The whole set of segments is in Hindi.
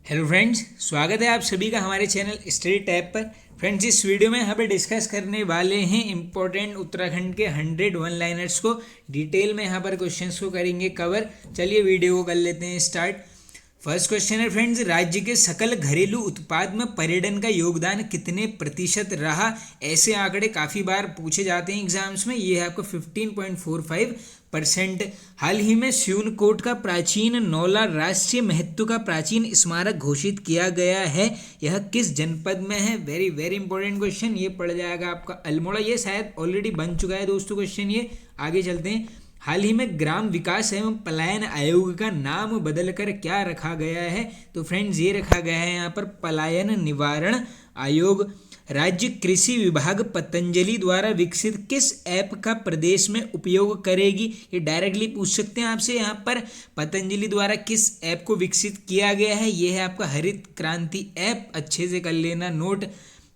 हेलो फ्रेंड्स, स्वागत है आप सभी का हमारे चैनल स्टडी टैब पर। फ्रेंड्स, इस वीडियो में यहाँ पे डिस्कस करने वाले हैं इम्पोर्टेंट उत्तराखंड के 100 वन लाइनर्स को। डिटेल में यहाँ पर क्वेश्चंस को करेंगे कवर। चलिए वीडियो को कर लेते हैं स्टार्ट। फर्स्ट क्वेश्चन है फ्रेंड्स, राज्य के सकल घरेलू उत्पाद में पर्यटन का योगदान कितने प्रतिशत रहा। ऐसे आंकड़े काफ़ी बार पूछे जाते हैं एग्जाम्स में। ये है आपको 15.45%। हाल ही में सिउनकोट का प्राचीन नौला राष्ट्रीय महत्व का प्राचीन स्मारक घोषित किया गया है। यह किस जनपद में है। Very very important question. ये पड़ जाएगा आपका अल्मोड़ा। ये शायद ऑलरेडी बन चुका है दोस्तों क्वेश्चन। ये आगे चलते हैं। हाल ही में ग्राम विकास एवं पलायन आयोग का नाम बदलकर क्या रखा गया है। तो फ्रेंड्स, ये रखा गया है यहाँ पर पलायन निवारण आयोग। राज्य कृषि विभाग पतंजलि द्वारा विकसित किस ऐप का प्रदेश में उपयोग करेगी। ये डायरेक्टली पूछ सकते हैं आपसे। यहाँ पर पतंजलि द्वारा किस ऐप को विकसित किया गया है। ये है आपका हरित क्रांति ऐप। अच्छे से कर लेना नोट।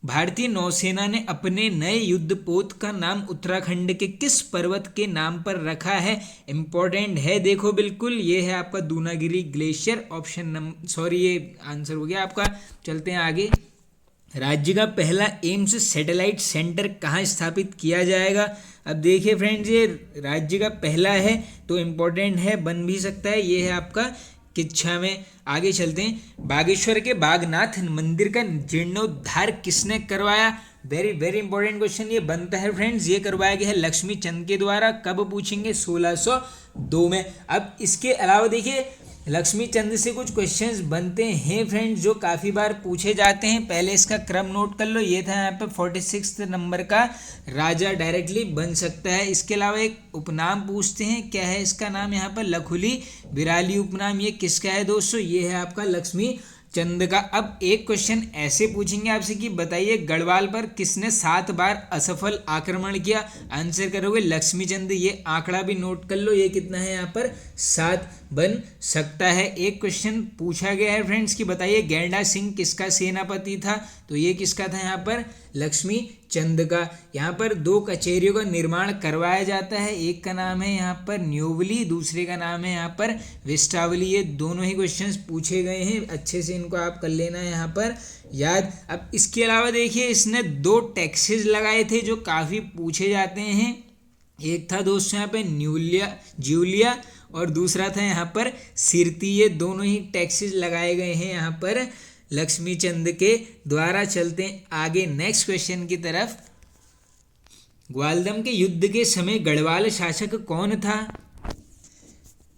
भारतीय नौसेना ने अपने नए युद्धपोत का नाम उत्तराखंड के किस पर्वत के नाम पर रखा है। इंपॉर्टेंट है, देखो बिल्कुल। ये है आपका Dunagiri glacier. Option number sorry, ये आंसर हो गया आपका। चलते हैं आगे। राज्य का पहला एम्स सैटेलाइट सेंटर कहाँ स्थापित किया जाएगा। अब देखिए फ्रेंड्स, ये राज्य का पहला है तो इम्पोर्टेंट है, बन भी सकता है। ये है आपका किच्छा में। आगे चलते हैं। बागेश्वर के बागनाथ मंदिर का जीर्णोद्धार किसने करवाया। वेरी वेरी इंपॉर्टेंट क्वेश्चन ये बनता है फ्रेंड्स। ये करवाया गया है लक्ष्मी चंद के द्वारा। कब पूछेंगे, 1602 में। अब इसके अलावा देखिए, लक्ष्मी चंद से कुछ क्वेश्चंस बनते हैं फ्रेंड्स जो काफ़ी बार पूछे जाते हैं। पहले इसका क्रम नोट कर लो। ये था यहाँ पे 46 नंबर का राजा, डायरेक्टली बन सकता है। इसके अलावा एक उपनाम पूछते हैं, क्या है इसका नाम यहाँ पर, लखुली बिराली उपनाम। ये किसका है दोस्तों, ये है आपका लक्ष्मी चंद का। अब एक क्वेश्चन ऐसे पूछेंगे आपसे कि बताइए गढ़वाल पर किसने 7 बार असफल आक्रमण किया। आंसर करोगे लक्ष्मी चंद। ये आंकड़ा भी नोट कर लो। ये कितना है यहाँ पर, 7 बन सकता है। एक क्वेश्चन पूछा गया है फ्रेंड्स कि बताइए गैंडा सिंह किसका सेनापति था। तो ये किसका था यहाँ पर, लक्ष्मी चंद का। यहाँ पर 2 कचहरियों का निर्माण करवाया जाता है। एक का नाम है यहाँ पर न्योवली, दूसरे का नाम है यहाँ पर विस्टावली। ये दोनों ही क्वेश्चंस पूछे गए हैं। अच्छे से इनको आप कर लेना है यहाँ पर याद। अब इसके अलावा देखिए, इसने 2 टैक्सेस लगाए थे जो काफ़ी पूछे जाते हैं। एक था दोस्तों यहाँ पे न्यूलिया ज्यूलिया और दूसरा था यहाँ पर सिरती। ये दोनों ही टैक्सेस लगाए गए हैं यहाँ पर लक्ष्मी चंद के द्वारा। चलते हैं आगे नेक्स्ट क्वेश्चन की तरफ। ग्वालदम के युद्ध के समय गढ़वाल शासक कौन था।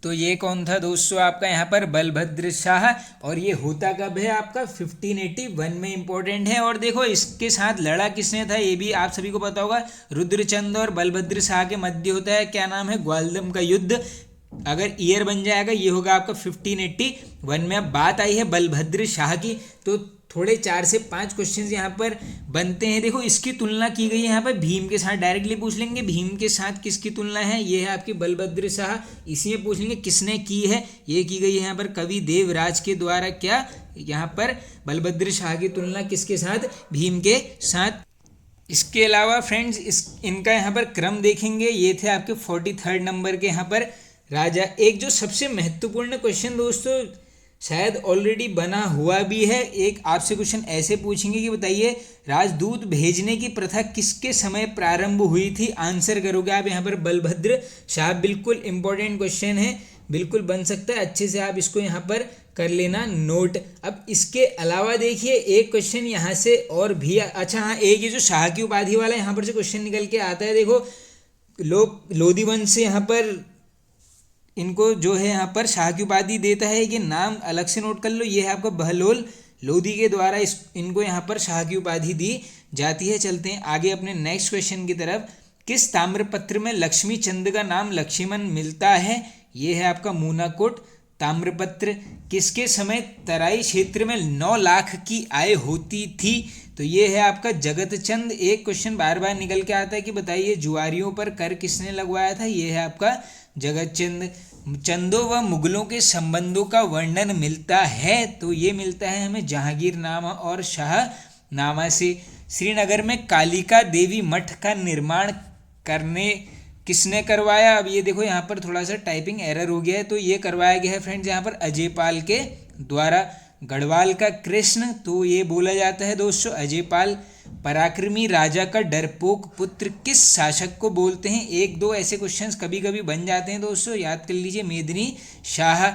तो ये कौन था दोस्तों, आपका यहाँ पर बलभद्र शाह। और ये होता कब है आपका, 1581 में। इंपॉर्टेंट है। और देखो इसके साथ लड़ा किसने था, ये भी आप सभी को पता होगा। रुद्रचंद और बलभद्र शाह के मध्य होता है, क्या नाम है, ग्वालदम का युद्ध। अगर ईयर बन जाएगा ये होगा आपका 1581 में। अब बात आई है बलभद्र शाह की, तो थोड़े 4 से 5 क्वेश्चंस यहाँ पर बनते हैं। देखो इसकी तुलना की गई है यहाँ पर भीम के साथ। डायरेक्टली पूछ लेंगे भीम के साथ किसकी तुलना है। ये है आपकी बलभद्र शाह। इसी में पूछ लेंगे किसने की है। ये की गई है यहाँ पर कवि देवराज के द्वारा। क्या यहाँ पर बलभद्र शाह की तुलना किसके साथ, भीम के साथ। इसके अलावा फ्रेंड्स इनका यहाँ पर क्रम देखेंगे। ये थे आपके 43rd नंबर के यहाँ पर राजा। एक जो सबसे महत्वपूर्ण क्वेश्चन दोस्तों शायद ऑलरेडी बना हुआ भी है। एक आपसे क्वेश्चन ऐसे पूछेंगे कि बताइए राजदूत भेजने की प्रथा किसके समय प्रारंभ हुई थी। आंसर करोगे आप यहाँ पर बलभद्र शाह। बिल्कुल इंपॉर्टेंट क्वेश्चन है, बिल्कुल बन सकता है। अच्छे से आप इसको यहाँ पर कर लेना नोट। अब इसके अलावा देखिए एक क्वेश्चन यहाँ से और भी अच्छा, हाँ एक ये जो शाह की उपाधि वाला यहाँ पर जो क्वेश्चन निकल के आता है, देखो लोधी वंश से यहाँ पर इनको जो है यहाँ पर शाह की उपाधि देता है। ये नाम अलग से नोट कर लो। ये है आपका बहलोल लोधी के द्वारा इनको यहाँ पर शाह की उपाधि दी जाती है। चलते हैं आगे अपने नेक्स्ट क्वेश्चन की तरफ। किस ताम्रपत्र में लक्ष्मी चंद का नाम लक्ष्मण मिलता है। ये है आपका मूनाकोट ताम्रपत्र। किसके समय तराई क्षेत्र में 9 लाख की आय होती थी। तो ये है आपका जगत चंद। एक क्वेश्चन बार बार निकल के आता है कि बताइए जुआरियों पर कर किसने लगवाया था। ये है आपका जगत चंद। चंदों व मुगलों के संबंधों का वर्णन मिलता है। तो ये मिलता है हमें जहांगीरनामा और शाहनामा से। श्रीनगर में कालिका देवी मठ का निर्माण करने किसने करवाया। अब ये देखो यहाँ पर थोड़ा सा टाइपिंग एरर हो गया है। तो ये करवाया गया है फ्रेंड्स यहाँ पर अजय पाल के द्वारा। गढ़वाल का कृष्ण, तो ये बोला जाता है दोस्तों अजयपाल। पराक्रमी राजा का डरपोक पुत्र किस शासक को बोलते हैं? एक दो ऐसे क्वेश्चंस कभी कभी बन जाते हैं दोस्तों, याद कर लीजिए। मेदिनी शाह।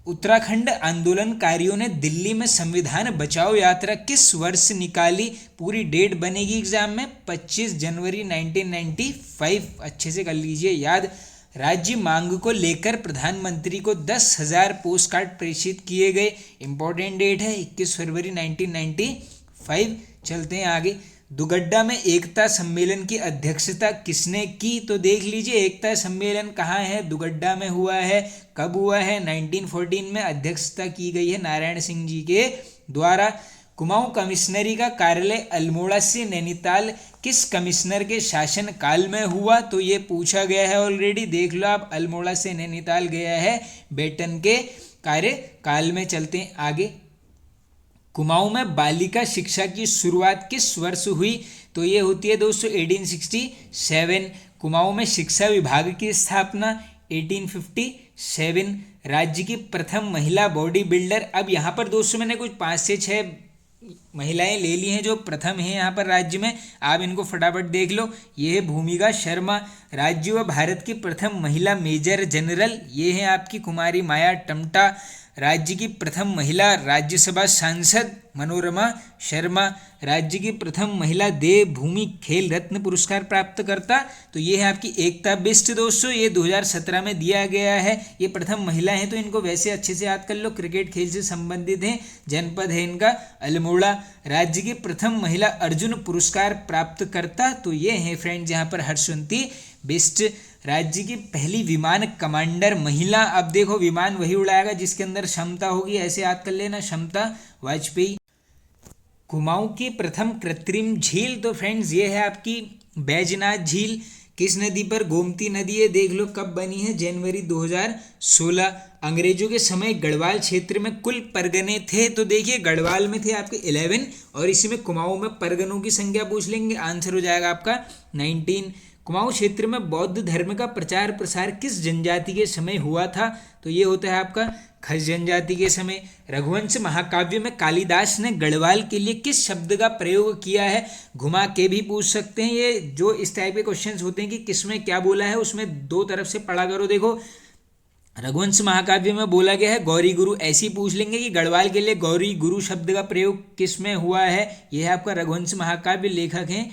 उत्तराखंड आंदोलनकारियों ने दिल्ली में संविधान बचाओ यात्रा किस वर्ष निकाली? पूरी डेट बनेगी एग्जाम में, 25 जनवरी 1995। अच्छे से कर लीजिए याद। राज्य मांग को लेकर प्रधानमंत्री को 10,000 पोस्ट कार्ड प्रेषित किए गए। इंपॉर्टेंट डेट है 21 फरवरी 1995। चलते हैं आगे। दुगड्डा में एकता सम्मेलन की अध्यक्षता किसने की? तो देख लीजिए एकता सम्मेलन कहाँ है, दुगड्डा में हुआ है। कब हुआ है? 1914 में अध्यक्षता की गई है नारायण सिंह जी के द्वारा। कुमाऊं कमिश्नरी का कार्यालय अल्मोड़ा से नैनीताल किस कमिश्नर के शासन काल में हुआ? तो ये पूछा गया है ऑलरेडी, देख लो आप। अल्मोड़ा से नैनीताल गया है बेटन के कार्यकाल में। चलते हैं आगे। कुमाऊं में बालिका शिक्षा की शुरुआत किस वर्ष हुई? तो ये होती है दोस्तों 1867। कुमाऊं में शिक्षा विभाग की स्थापना 1857। राज्य की प्रथम महिला बॉडी बिल्डर। अब यहाँ पर दोस्तों मैंने कुछ 5 से 6 महिलाएं ले ली हैं जो प्रथम हैं यहाँ पर राज्य में, आप इनको फटाफट देख लो। ये है भूमिका शर्मा। राज्य व भारत की प्रथम महिला मेजर जनरल, ये है आपकी कुमारी माया टम्टा। राज्य की प्रथम महिला राज्यसभा सांसद मनोरमा शर्मा। राज्य की प्रथम महिला देवभूमि खेल रत्न पुरस्कार प्राप्त करता, तो ये है आपकी एकता बिष्ट दोस्तों, ये 2017 में दिया गया है। ये प्रथम महिला हैं तो इनको वैसे अच्छे से याद कर लो, क्रिकेट खेल से संबंधित हैं। जनपद है इनका अल्मोड़ा। राज्य की प्रथम महिला अर्जुन पुरस्कार प्राप्त करता, तो ये है फ्रेंड्स यहाँ पर हर्षवंती बिष्ट। राज्य की पहली विमान कमांडर महिला। अब देखो विमान वही उड़ाएगा जिसके अंदर क्षमता होगी, ऐसे याद कर लेना, क्षमता वाजपेयी। कुमाऊं की प्रथम कृत्रिम झील, तो फ्रेंड्स ये है आपकी बैजनाथ झील। किस नदी पर? गोमती नदी है। देख लो कब बनी है, जनवरी 2016। अंग्रेजों के समय गढ़वाल क्षेत्र में कुल परगने थे, तो देखिए गढ़वाल में थे आपके 11 और इसी में कुमाऊं में परगनों की संख्या पूछ लेंगे, आंसर हो जाएगा आपका 19। कुमाऊं क्षेत्र में बौद्ध धर्म का प्रचार प्रसार किस जनजाति के समय हुआ था? तो ये होता है आपका खस जनजाति के समय। रघुवंश महाकाव्य में कालिदास ने गढ़वाल के लिए किस शब्द का प्रयोग किया है? घुमा के भी पूछ सकते हैं, ये जो इस टाइप के क्वेश्चंस होते हैं कि किसमें क्या बोला है उसमें दो तरफ से पढ़ा करो। देखो रघुवंश महाकाव्य में बोला गया है गौरी गुरु, ऐसे ही पूछ लेंगे कि गढ़वाल के लिए गौरी गुरु शब्द का प्रयोग किस में हुआ है? यह है आपका रघुवंश महाकाव्य, लेखक हैं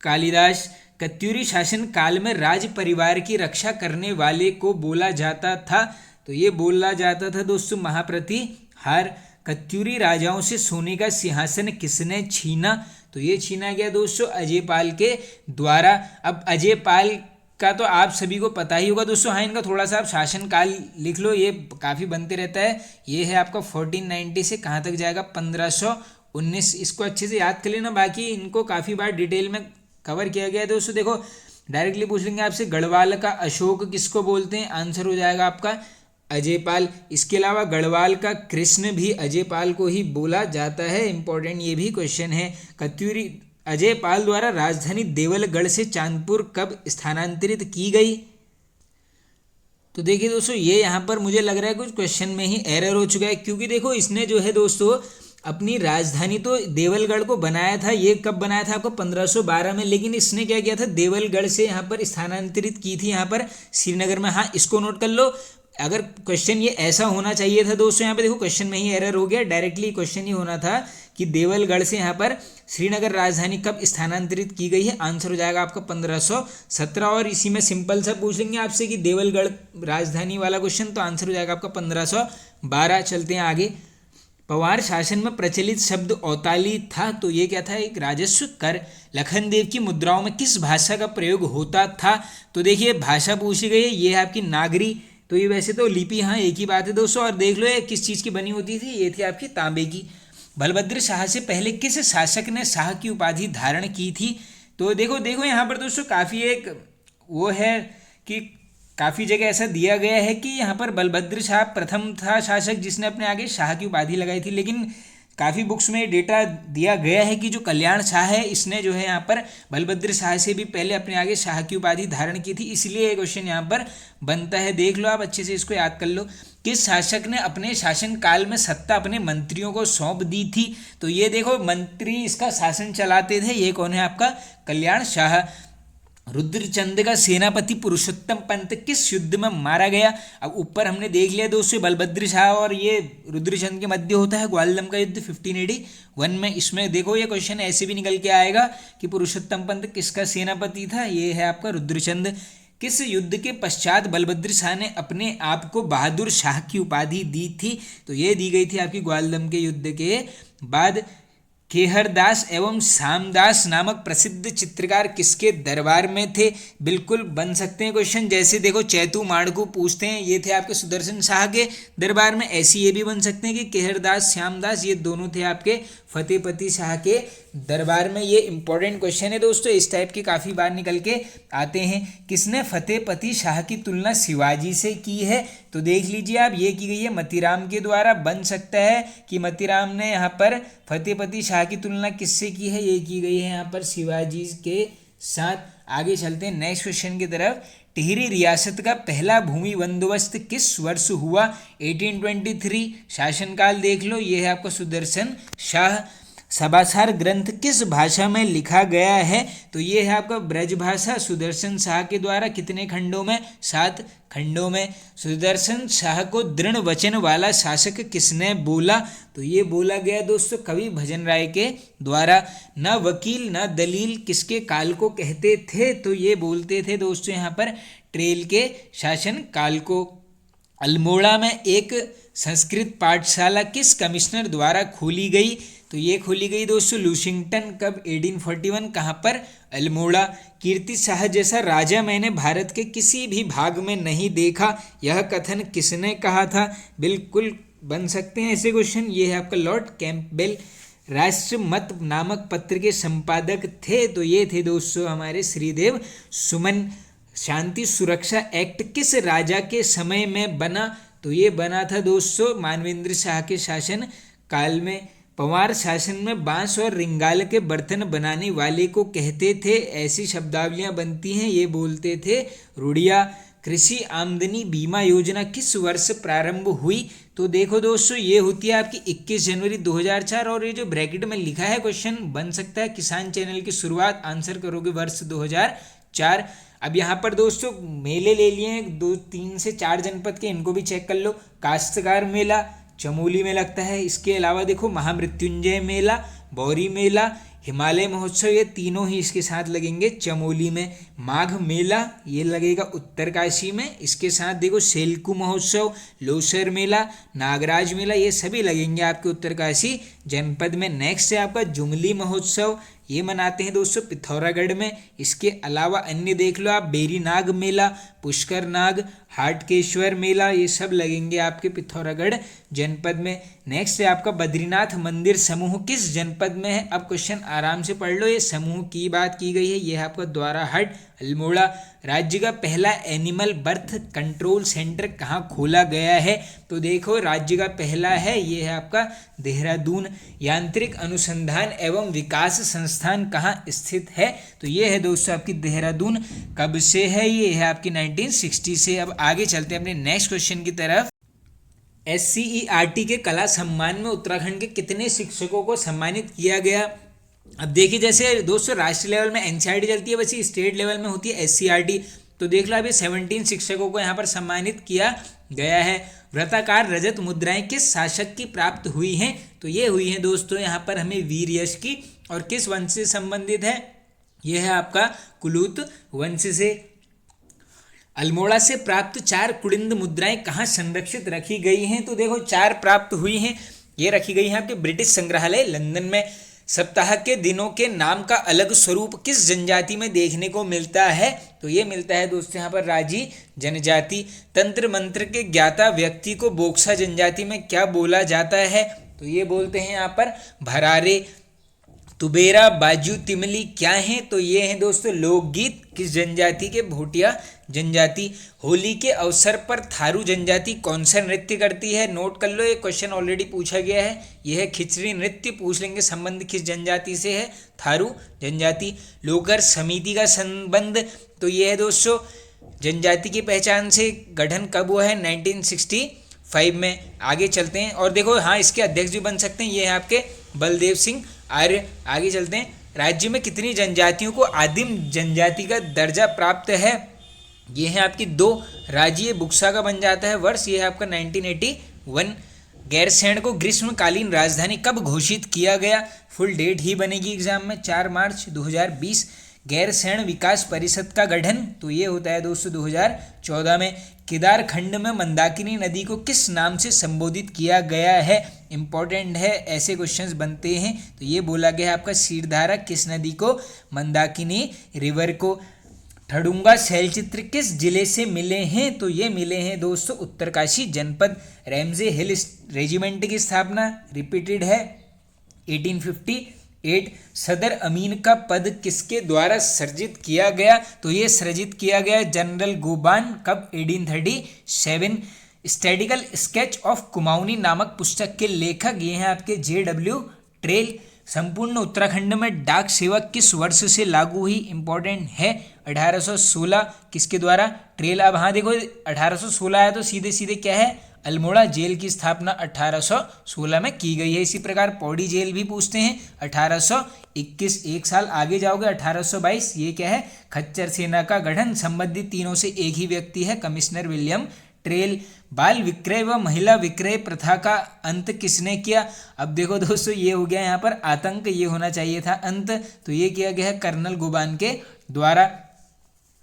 कालिदास। कत्यूरी शासन काल में राज परिवार की रक्षा करने वाले को बोला जाता था, तो ये बोला जाता था दोस्तों महाप्रतिहार। कत्यूरी राजाओं से सोने का सिंहासन किसने छीना? तो ये छीना गया दोस्तों अजयपाल के द्वारा। अब अजयपाल का तो आप सभी को पता ही होगा दोस्तों, हाँ इनका थोड़ा सा आप शासन काल लिख लो, ये काफ़ी बनते रहता है। ये है आपका 1490 से कहाँ तक जाएगा 1519, इसको अच्छे से याद कर लेना, बाकी इनको काफ़ी बार डिटेल में कवर किया गया है दोस्तों। देखो डायरेक्टली पूछ लेंगे आपसे गढ़वाल का अशोक किसको बोलते हैं? आंसर हो जाएगा आपका अजयपाल। इसके अलावा गढ़वाल का कृष्ण भी अजयपाल को ही बोला जाता है, इंपॉर्टेंट ये भी क्वेश्चन है। कत्यूरी अजयपाल द्वारा राजधानी देवलगढ़ से चांदपुर कब स्थानांतरित की गई? तो देखिए दोस्तों ये यहाँ पर मुझे लग रहा है कुछ क्वेश्चन में ही एरर हो चुका है, क्योंकि देखो इसने जो है दोस्तों अपनी राजधानी तो देवलगढ़ को बनाया था, ये कब बनाया था आपको 1512 में, लेकिन इसने क्या किया था देवलगढ़ से यहाँ पर स्थानांतरित की थी यहाँ पर श्रीनगर में। हाँ इसको नोट कर लो, अगर क्वेश्चन ये ऐसा होना चाहिए था दोस्तों, यहाँ पे देखो क्वेश्चन में ही एरर हो गया, डायरेक्टली क्वेश्चन ये होना था कि देवलगढ़ से यहाँ पर श्रीनगर राजधानी कब स्थानांतरित की गई है? आंसर हो जाएगा आपका 1517। और इसी में सिंपल सा पूछ लेंगे आपसे कि देवलगढ़ राजधानी वाला क्वेश्चन, तो आंसर हो जाएगा आपका 1512। चलते हैं आगे। पवार शासन में प्रचलित शब्द औताली था, तो ये क्या था? एक राजस्व कर। लखनदेव की मुद्राओं में किस भाषा का प्रयोग होता था? तो देखिए भाषा पूछी गई है, ये है आपकी नागरी, तो ये वैसे तो लिपि हाँ एक ही बात है दोस्तों। और देख लो ये किस चीज़ की बनी होती थी, ये थी आपकी तांबे की। बलभद्र शाह से पहले किस शासक ने शाह की उपाधि धारण की थी? तो देखो यहाँ पर दोस्तों काफ़ी एक वो है कि काफ़ी जगह ऐसा दिया गया है कि यहाँ पर बलभद्र शाह प्रथम था शासक जिसने अपने आगे शाह की उपाधि लगाई थी, लेकिन काफ़ी बुक्स में डेटा दिया गया है कि जो कल्याण शाह है इसने जो है यहाँ पर बलभद्र शाह से भी पहले अपने आगे शाह की उपाधि धारण की थी, इसलिए ये क्वेश्चन यहाँ पर बनता है। देख लो आप अच्छे से, इसको याद कर लो। किस शासक ने अपने शासन काल में सत्ता अपने मंत्रियों को सौंप दी थी? तो ये देखो मंत्री इसका शासन चलाते थे, ये कौन है आपका कल्याण शाह। रुद्रचंद का सेनापति पुरुषोत्तम पंत किस युद्ध में मारा गया? अब ऊपर हमने देख लिया दोस्तों बलभद्र शाह और ये रुद्रचंद के मध्य होता है ग्वालदम का युद्ध 1581 में। इसमें देखो ये क्वेश्चन ऐसे भी निकल के आएगा कि पुरुषोत्तम पंत किसका सेनापति था, ये है आपका रुद्रचंद। किस युद्ध के पश्चात बलभद्र शाह ने अपने आप को बहादुर शाह की उपाधि दी थी? तो ये दी गई थी आपकी ग्वालदम के युद्ध के बाद। खेहरदास एवं सामदास नामक प्रसिद्ध चित्रकार किसके दरबार में थे? बिल्कुल बन सकते हैं क्वेश्चन, जैसे देखो चैतू माड़कू पूछते हैं, ये थे आपके सुदर्शन शाह के दरबार में। ऐसे ये भी बन सकते हैं कि खेहरदास श्यामदास ये दोनों थे आपके फतेहपति शाह के दरबार में। ये इंपॉर्टेंट क्वेश्चन है दोस्तों, इस टाइप के काफ़ी बार निकल के आते हैं। किसने फतेहपति शाह की तुलना शिवाजी से की है? तो देख लीजिए आप, ये की गई है मतीराम के द्वारा। बन सकता है कि मतीराम ने यहाँ पर फतेहपति शाह की तुलना किससे की है? ये की गई है यहाँ पर शिवाजी के साथ। आगे चलते हैं नेक्स्ट क्वेश्चन की तरफ। टिहरी रियासत का पहला भूमि बंदोबस्त किस वर्ष हुआ? 1823। शासनकाल देख लो, ये है आपका सुदर्शन शाह। सभासार ग्रंथ किस भाषा में लिखा गया है? तो ये है आपका ब्रजभाषा सुदर्शन शाह के द्वारा। कितने खंडों में? 7 खंडों में। सुदर्शन शाह को दृढ़ वचन वाला शासक किसने बोला? तो ये बोला गया दोस्तों कवि भजन राय के द्वारा। न वकील न दलील किसके काल को कहते थे? तो ये बोलते थे दोस्तों यहाँ पर ट्रेल के शासन काल को। अल्मोड़ा में एक संस्कृत पाठशाला किस कमिश्नर द्वारा खोली गई? तो ये खोली गई दोस्तों लूशिंगटन। कब? 1841। कहाँ पर? अल्मोड़ा। कीर्ति शाह जैसा राजा मैंने भारत के किसी भी भाग में नहीं देखा, यह कथन किसने कहा था? बिल्कुल बन सकते हैं ऐसे क्वेश्चन, ये है आपका लॉर्ड कैंपबेल। राष्ट्रमत नामक पत्र के संपादक थे? तो ये थे दोस्तों हमारे श्रीदेव सुमन। शांति सुरक्षा एक्ट किस राजा के समय में बना? तो ये बना था दोस्तों मानवेंद्र शाह के शासन काल में। पंवार शासन में बांस और रिंगाल के बर्तन बनाने वाले को कहते थे, ऐसी शब्दावलियां बनती हैं, ये बोलते थे रुड़िया। कृषि आमदनी बीमा योजना किस वर्ष प्रारंभ हुई? तो देखो दोस्तों ये होती है आपकी 21 जनवरी 2004। और ये जो ब्रैकेट में लिखा है क्वेश्चन बन सकता है किसान चैनल की शुरुआत, आंसर करोगे वर्ष 2004। अब यहाँ पर दोस्तों मेले ले लिए हैं 2, 3 से 4 जनपद के, इनको भी चेक कर लो। काश्तकार मेला चमोली में लगता है। इसके अलावा देखो महामृत्युंजय मेला, बौरी मेला, हिमालय महोत्सव, ये तीनों ही इसके साथ लगेंगे चमोली में। माघ मेला ये लगेगा उत्तरकाशी में। इसके साथ देखो सेल्कू महोत्सव, लोसर मेला, नागराज मेला, ये सभी लगेंगे आपके उत्तरकाशी जनपद में। नेक्स्ट है आपका जुमली महोत्सव, ये मनाते हैं दोस्तों पिथौरागढ़ में। इसके अलावा अन्य देख लो आप, बेरी नाग मेला, पुष्कर नाग, हाटकेश्वर मेला, ये सब लगेंगे आपके पिथौरागढ़ जनपद में। नेक्स्ट है आपका बद्रीनाथ मंदिर समूह किस जनपद में है? अब क्वेश्चन आराम से पढ़ लो, ये समूह की बात की गई है, ये है आपका द्वाराहाट अल्मोड़ा। राज्य का पहला एनिमल बर्थ कंट्रोल सेंटर कहाँ खोला गया है? तो देखो राज्य का पहला है, ये है आपका देहरादून। यांत्रिक अनुसंधान एवं विकास संस्थान कहाँ स्थित है? तो ये है दोस्तों आपकी देहरादून। कब से है? ये है आपकी 1960 से। अब आगे चलते हैं अपने नेक्स्ट क्वेश्चन की तरफ। SCERT के कला सम्मान में उत्तराखंड के कितने शिक्षकों को सम्मानित किया गया? अब देखिए जैसे दोस्तों राष्ट्रीय लेवल में NCERT चलती है, वैसे स्टेट लेवल में होती है SCERT। तो देख लो अभी 17 शिक्षकों को यहाँ पर सम्मानित किया गया है। वृत्ताकार रजत मुद्राएं किस शासक की प्राप्त हुई हैं? तो ये हुई हैं दोस्तों यहाँ पर हमें वीर यश की। और किस वंश से संबंधित है? यह है आपका कुलूत वंश से। अल्मोड़ा से प्राप्त 4 कुड़िंद मुद्राएं कहाँ संरक्षित रखी गई हैं? तो देखो 4 प्राप्त हुई हैं, ये रखी गई हैं आपके ब्रिटिश संग्रहालय लंदन में। सप्ताह के दिनों के नाम का अलग स्वरूप किस जनजाति में देखने को मिलता है? तो ये मिलता है दोस्तों यहाँ पर राजी जनजाति। तंत्र मंत्र के ज्ञाता व्यक्ति को बोक्सा जनजाति में क्या बोला जाता है? तो ये बोलते हैं यहाँ पर भरारे। तुबेरा बाजू तिमली क्या है? तो ये हैं दोस्तों लोकगीत। किस जनजाति के? भोटिया जनजाति। होली के अवसर पर थारू जनजाति कौन सा नृत्य करती है? नोट कर लो, ये क्वेश्चन ऑलरेडी पूछा गया है। यह है खिचड़ी नृत्य। पूछ लेंगे संबंध किस जनजाति से है? थारू जनजाति। लोकर समिति का संबंध तो ये है दोस्तों जनजाति की पहचान से गठन कब हुआ है? 1965 में। आगे चलते हैं और देखो, हाँ, इसके अध्यक्ष भी बन सकते हैं। ये है आपके बलदेव सिंह आर्य। आगे चलते हैं। राज्य में कितनी जनजातियों को आदिम जनजाति का दर्जा प्राप्त है? ये है आपकी 2 राज्य। बुक्सा का बन जाता है वर्ष, ये है आपका 1981। गैरसैंण को ग्रीष्मकालीन राजधानी कब घोषित किया गया? फुल डेट ही बनेगी एग्जाम में, 4 मार्च 2020। गैरसैंण विकास परिषद का गठन तो ये होता है दोस्तों 2014 में। केदार खंड में मंदाकिनी नदी को किस नाम से संबोधित किया गया है? इंपॉर्टेंट है, ऐसे क्वेश्चंस बनते हैं। तो ये बोला गया है आपका क्षीरधारा किस नदी को? मंदाकिनी रिवर को। ठडुंगा शैलचित्र किस जिले से मिले हैं? तो ये मिले हैं दोस्तों उत्तरकाशी जनपद। रैमजे हिल रेजिमेंट की स्थापना रिपीटेड है 1858। सदर अमीन का पद किसके द्वारा सृजित किया गया? तो ये सृजित किया गया जनरल गोबान। कब? 1837। स्टैटिकल स्केच ऑफ कुमाऊनी नामक पुस्तक के लेखक ये हैं आपके JW ट्रेल। संपूर्ण उत्तराखंड में डाक सेवा किस वर्ष से लागू हुई? इंपॉर्टेंट है, 1816। किसके द्वारा? ट्रेल। अब हाँ देखो, 1816 आया तो सीधे सीधे क्या है? अल्मोड़ा जेल की स्थापना 1816 में की गई है। इसी प्रकार पौड़ी जेल भी पूछते हैं 1821। एक साल आगे जाओगे 1822। ये क्या है? खच्चर सेना का गठन। संबंधित तीनों से एक ही व्यक्ति है, कमिश्नर विलियम ट्रेल। बाल विक्रय व महिला विक्रय प्रथा का अंत किसने किया? अब देखो दोस्तों, ये हो गया यहाँ पर आतंक, ये होना चाहिए था अंत, तो ये किया गया है कर्नल गोबान के द्वारा।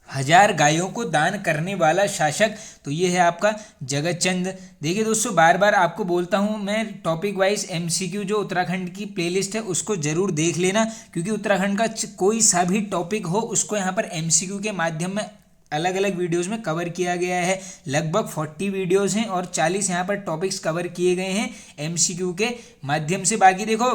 1000 गायों को दान करने वाला शासक तो ये है आपका जगतचंद। देखिए दोस्तों, बार बार आपको बोलता हूँ मैं, टॉपिक वाइज MCQ जो उत्तराखंड की प्लेलिस्ट है उसको जरूर देख लेना, क्योंकि उत्तराखंड का कोई सा भी टॉपिक हो उसको यहाँ पर MCQ के माध्यम में अलग अलग वीडियोस में कवर किया गया है। लगभग 40 वीडियोस हैं और 40 यहाँ पर टॉपिक्स कवर किए गए हैं MCQ के माध्यम से। बाकी देखो,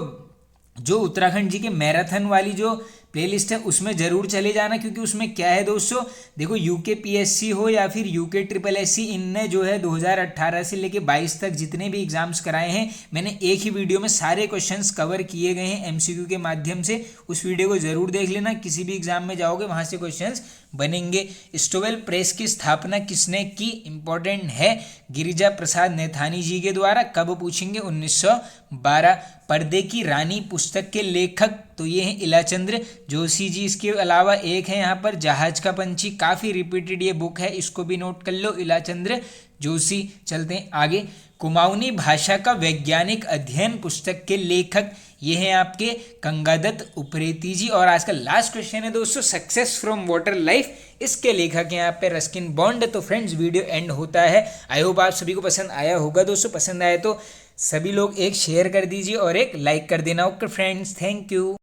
जो उत्तराखंड जी के मैराथन वाली जो प्लेलिस्ट है उसमें ज़रूर चले जाना, क्योंकि उसमें क्या है दोस्तों, देखो UKPSC हो या फिर UKSSC, इनने जो है 2018 से लेके 22 तक जितने भी एग्जाम्स कराए हैं, मैंने एक ही वीडियो में सारे क्वेश्चंस कवर किए गए हैं MCQ के माध्यम से। उस वीडियो को ज़रूर देख लेना, किसी भी एग्जाम में जाओगे वहाँ से क्वेश्चंस बनेंगे। स्टोवेल प्रेस की स्थापना किसने की? इंपॉर्टेंट है, गिरिजा प्रसाद नैथानी जी के द्वारा। कब पूछेंगे? 1912। पर्दे की रानी पुस्तक के लेखक तो ये हैं इलाचंद्र जोशी जी। इसके अलावा एक है यहाँ पर जहाज का पंछी, काफ़ी रिपीटेड ये बुक है, इसको भी नोट कर लो, इलाचंद्र जोशी। चलते हैं आगे। कुमाऊनी भाषा का वैज्ञानिक अध्ययन पुस्तक के लेखक ये हैं आपके गंगादत्त उप्रेती जी। और आज का लास्ट क्वेश्चन है दोस्तों, सक्सेस फ्रॉम वाटर लाइफ, इसके लेखक हैं यहाँ पे रस्किन बॉन्ड। तो फ्रेंड्स, वीडियो एंड होता है। आई होप आप सभी को पसंद आया होगा दोस्तों। पसंद आए तो सभी लोग एक शेयर कर दीजिए और एक लाइक कर देना। Okay friends, thank you.